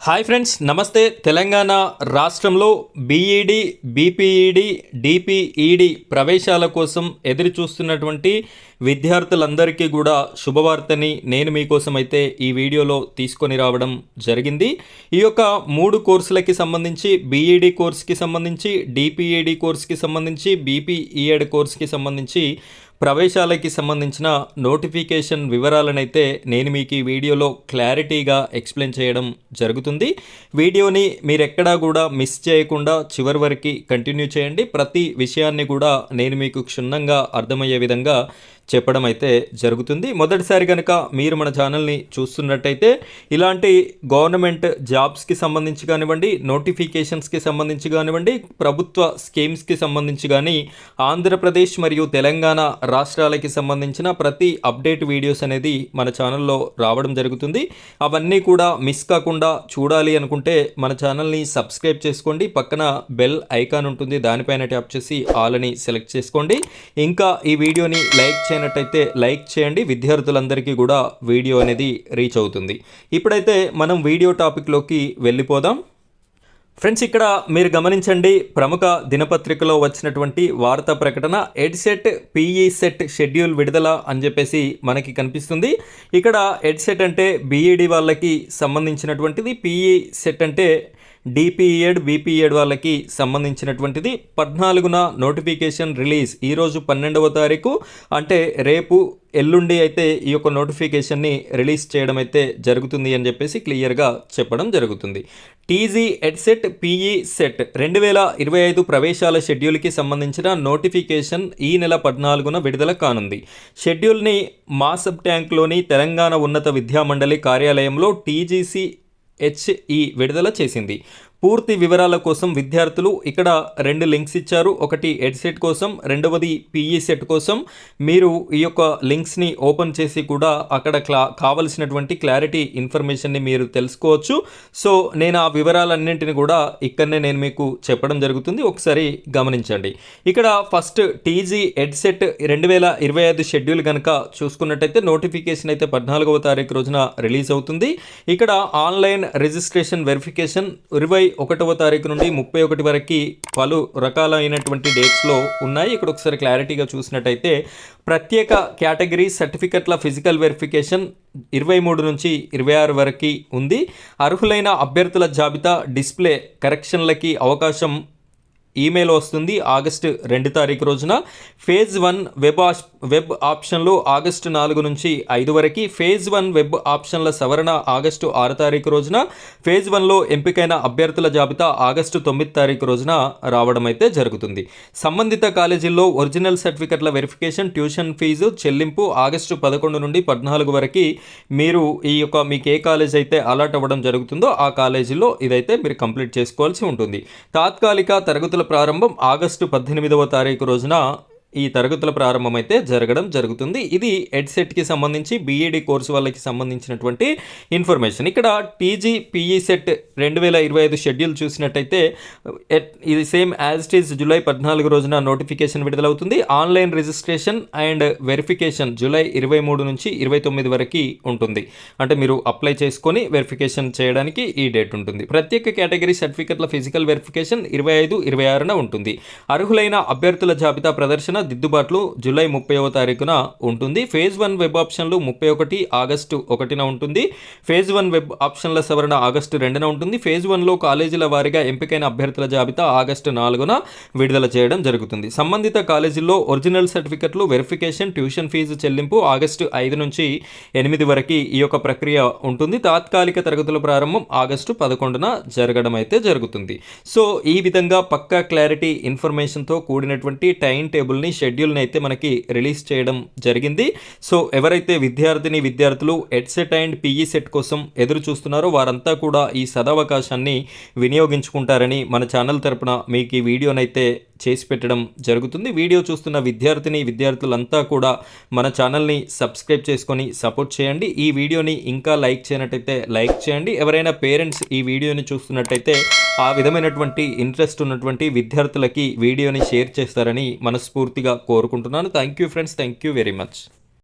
Hi friends, నమస్తే. తెలంగాణ రాష్ట్రంలో BEd, BPEd, DPEd ప్రవేశాల కోసం ఎదురు చూస్తున్నటువంటి విద్యార్థులందరికీ కూడా శుభవార్తని నేను మీకోసం అయితే ఈ వీడియోలో తీసుకొని రావడం జరిగింది. ఈ యొక్క 3 కోర్సులకి సంబంధించి బీఈడి కోర్సుకి సంబంధించి, డిపిఈడి కోర్సుకి సంబంధించి, బీపీఈడి కోర్సుకి సంబంధించి ప్రవేశాలకి సంబంధించిన నోటిఫికేషన్ వివరాలనైతే నేను మీకు ఈ వీడియోలో క్లారిటీగా ఎక్స్ప్లెయిన్ చేయడం జరుగుతుంది. వీడియోని మీరెక్కడా కూడా మిస్ చేయకుండా చివరి వరకు కంటిన్యూ చేయండి. ప్రతి విషయాన్ని కూడా నేను మీకు క్షుణ్ణంగా అర్థమయ్యే విధంగా చెప్పడం అయితే జరుగుతుంది. మొదటిసారి కనుక మీరు మన ఛానల్ని చూస్తున్నట్టయితే ఇలాంటి గవర్నమెంట్ జాబ్స్కి సంబంధించి కానివ్వండి, నోటిఫికేషన్స్కి సంబంధించి కానివ్వండి, ప్రభుత్వ స్కీమ్స్కి సంబంధించి కానీ ఆంధ్రప్రదేశ్ మరియు తెలంగాణ రాష్ట్రాలకి సంబంధించిన ప్రతి అప్డేట్ వీడియోస్ అనేది మన ఛానల్లో రావడం జరుగుతుంది. అవన్నీ కూడా మిస్ కాకుండా చూడాలి అనుకుంటే మన ఛానల్ని సబ్స్క్రైబ్ చేసుకోండి. పక్కన బెల్ ఐకాన్ ఉంటుంది, దానిపైన ట్యాప్ చేసి ఆల్ అని సెలెక్ట్ చేసుకోండి. ఇంకా ఈ వీడియోని లైక్ చేయనట్టయితే లైక్ చేయండి. విద్యార్థులందరికీ కూడా వీడియో అనేది రీచ్ అవుతుంది. ఇప్పుడైతే మనం వీడియో టాపిక్లోకి వెళ్ళిపోదాం. ఫ్రెండ్స్, ఇక్కడ మీరు గమనించండి, ప్రముఖ దినపత్రికలో వచ్చినటువంటి వార్తా ప్రకటన ఎడ్సెట్ పీఈ సెట్ షెడ్యూల్ విడుదల అని చెప్పేసి మనకి కనిపిస్తుంది. ఇక్కడ ఎడ్సెట్ అంటే బీఈడి వాళ్ళకి సంబంధించినటువంటిది, పీఈ సెట్ అంటే డిపిఈడ్, బీపీఈడ్ వాళ్ళకి సంబంధించినటువంటిది. 14న నోటిఫికేషన్ రిలీజ్. ఈరోజు 12వ తారీఖు, అంటే రేపు ఎల్లుండి అయితే ఈ యొక్క నోటిఫికేషన్ని రిలీజ్ చేయడం అయితే జరుగుతుంది అని చెప్పేసి క్లియర్గా చెప్పడం జరుగుతుంది. టీజీ ఎడ్సెట్ పీఈ సెట్ 2025 ప్రవేశాల షెడ్యూల్కి సంబంధించిన నోటిఫికేషన్ ఈ నెల 14న విడుదల కానుంది. షెడ్యూల్ని మాసబ్ ట్యాంక్లోని తెలంగాణ ఉన్నత విద్యామండలి కార్యాలయంలో టీజీసీ హెచ్ఈ విడుదల చేసింది. పూర్తి వివరాల కోసం విద్యార్థులు ఇక్కడ 2 లింక్స్ ఇచ్చారు. ఒకటి ఎడ్సెట్ కోసం, రెండవది పీఈ సెట్ కోసం. మీరు ఈ యొక్క లింక్స్ని ఓపెన్ చేసి కూడా అక్కడ కావలసినటువంటి క్లారిటీ ఇన్ఫర్మేషన్ని మీరు తెలుసుకోవచ్చు. సో నేను ఆ వివరాలన్నింటిని కూడా ఇక్కడనే నేను మీకు చెప్పడం జరుగుతుంది. ఒకసారి గమనించండి. ఇక్కడ ఫస్ట్ టీజీ ఎడ్సెట్ 2025 షెడ్యూల్ కనుక చూసుకున్నట్టయితే నోటిఫికేషన్ అయితే 14వ తారీఖు రోజున రిలీజ్ అవుతుంది. ఇక్కడ ఆన్లైన్ రిజిస్ట్రేషన్ వెరిఫికేషన్ 21వ తారీఖు నుండి 31 వరకు పలు రకాలైనటువంటి డేట్స్లో ఉన్నాయి. ఇక్కడ ఒకసారి క్లారిటీగా చూసినట్టయితే ప్రత్యేక కేటగిరీ సర్టిఫికెట్ల ఫిజికల్ వెరిఫికేషన్ 23 నుంచి 26 వరకు ఉంది. అర్హులైన అభ్యర్థుల జాబితా డిస్ప్లే కరెక్షన్లకి అవకాశం ఈమెయిల్ వస్తుంది ఆగస్టు 2 తారీఖు రోజున. ఫేజ్ 1 వెబ్ ఆప్షన్లు ఆగస్టు 4 నుంచి 5 వరకు. ఫేజ్ 1 వెబ్ ఆప్షన్ల సవరణ ఆగస్టు 6 తారీఖు రోజున. ఫేజ్ 1లో ఎంపికైన అభ్యర్థుల జాబితా ఆగస్టు 9 తారీఖు రోజున రావడం అయితే జరుగుతుంది. సంబంధిత కాలేజీల్లో ఒరిజినల్ సర్టిఫికెట్ల వెరిఫికేషన్, ట్యూషన్ ఫీజు చెల్లింపు ఆగస్టు 11 నుండి 14 వరకు మీరు ఈ యొక్క మీకు ఏ కాలేజ్ అయితే అలాట్ అవ్వడం జరుగుతుందో ఆ కాలేజీలో ఇదైతే మీరు కంప్లీట్ చేసుకోవాల్సి ఉంటుంది. తాత్కాలిక తరగతుల ప్రారంభం ఆగస్టు 18వ తారీఖు రోజున ఈ తరగతుల ప్రారంభం అయితే జరగడం జరుగుతుంది. ఇది ఎడ్సెట్కి సంబంధించి బీఈడి కోర్సు వాళ్ళకి సంబంధించినటువంటి ఇన్ఫర్మేషన్. ఇక్కడ టీజీ పీఈ సెట్ 2025 షెడ్యూల్ చూసినట్టయితే ఇది same as it is July 14 రోజున నోటిఫికేషన్ విడుదలవుతుంది. Online registration and verification July 23 నుంచి 29 వరకు ఉంటుంది. అంటే మీరు అప్లై చేసుకొని వెరిఫికేషన్ చేయడానికి ఈ డేట్ ఉంటుంది. ప్రత్యేక కేటగిరీ సర్టిఫికెట్ల ఫిజికల్ వెరిఫికేషన్ 25, 26న ఉంటుంది. అర్హులైన అభ్యర్థుల జాబితా ప్రదర్శన దిద్దుబాట్లు జూలై 30వ తారీఖున ఉంటుంది. ఫేజ్ 1 వెబ్ ఆప్షన్లు 31 ఆగస్టు 1న ఉంటుంది. ఫేజ్ 1 వెబ్ ఆప్షన్ల సవరణ ఆగస్టు 2న ఉంటుంది. ఫేజ్ 1లో కాలేజీల వారీగా ఎంపికైన అభ్యర్థుల జాబితా ఆగస్టు 4న విడుదల చేయడం జరుగుతుంది. సంబంధిత కాలేజీల్లో ఒరిజినల్ సర్టిఫికెట్లు వెరిఫికేషన్, ట్యూషన్ ఫీజు చెల్లింపు ఆగస్టు 5 నుంచి 8 వరకు ఈ యొక్క ప్రక్రియ ఉంటుంది. తాత్కాలిక తరగతుల ప్రారంభం ఆగస్టు 11న జరగడం అయితే జరుగుతుంది. సో ఈ విధంగా పక్కా క్లారిటీ ఇన్ఫర్మేషన్తో కూడినటువంటి టైం టేబుల్ని, షెడ్యూల్ని అయితే మనకి రిలీజ్ చేయడం జరిగింది. సో ఎవరైతే విద్యార్థులు ఎడ్సెట్ అండ్ పీఈ సెట్ కోసం ఎదురు చూస్తున్నారో వారంతా కూడా ఈ సదవకాశాన్ని వినియోగించుకుంటారని మన ఛానల్ తరపున మీకు ఈ వీడియోనైతే చేసి పెట్టడం జరుగుతుంది. వీడియో చూస్తున్న విద్యార్థులంతా కూడా మన ఛానల్ని సబ్స్క్రైబ్ చేసుకొని సపోర్ట్ చేయండి. ఈ వీడియోని ఇంకా లైక్ చేయనట్టయితే లైక్ చేయండి. ఎవరైనా పేరెంట్స్ ఈ వీడియోని చూస్తున్నట్టయితే ఆ విధమైనటువంటి ఇంట్రెస్ట్ ఉన్నటువంటి విద్యార్థులకి వీడియోని షేర్ చేస్తారని మనస్ఫూర్తిగా కోరుకుంటున్నాను. Thank you friends, thank you very much.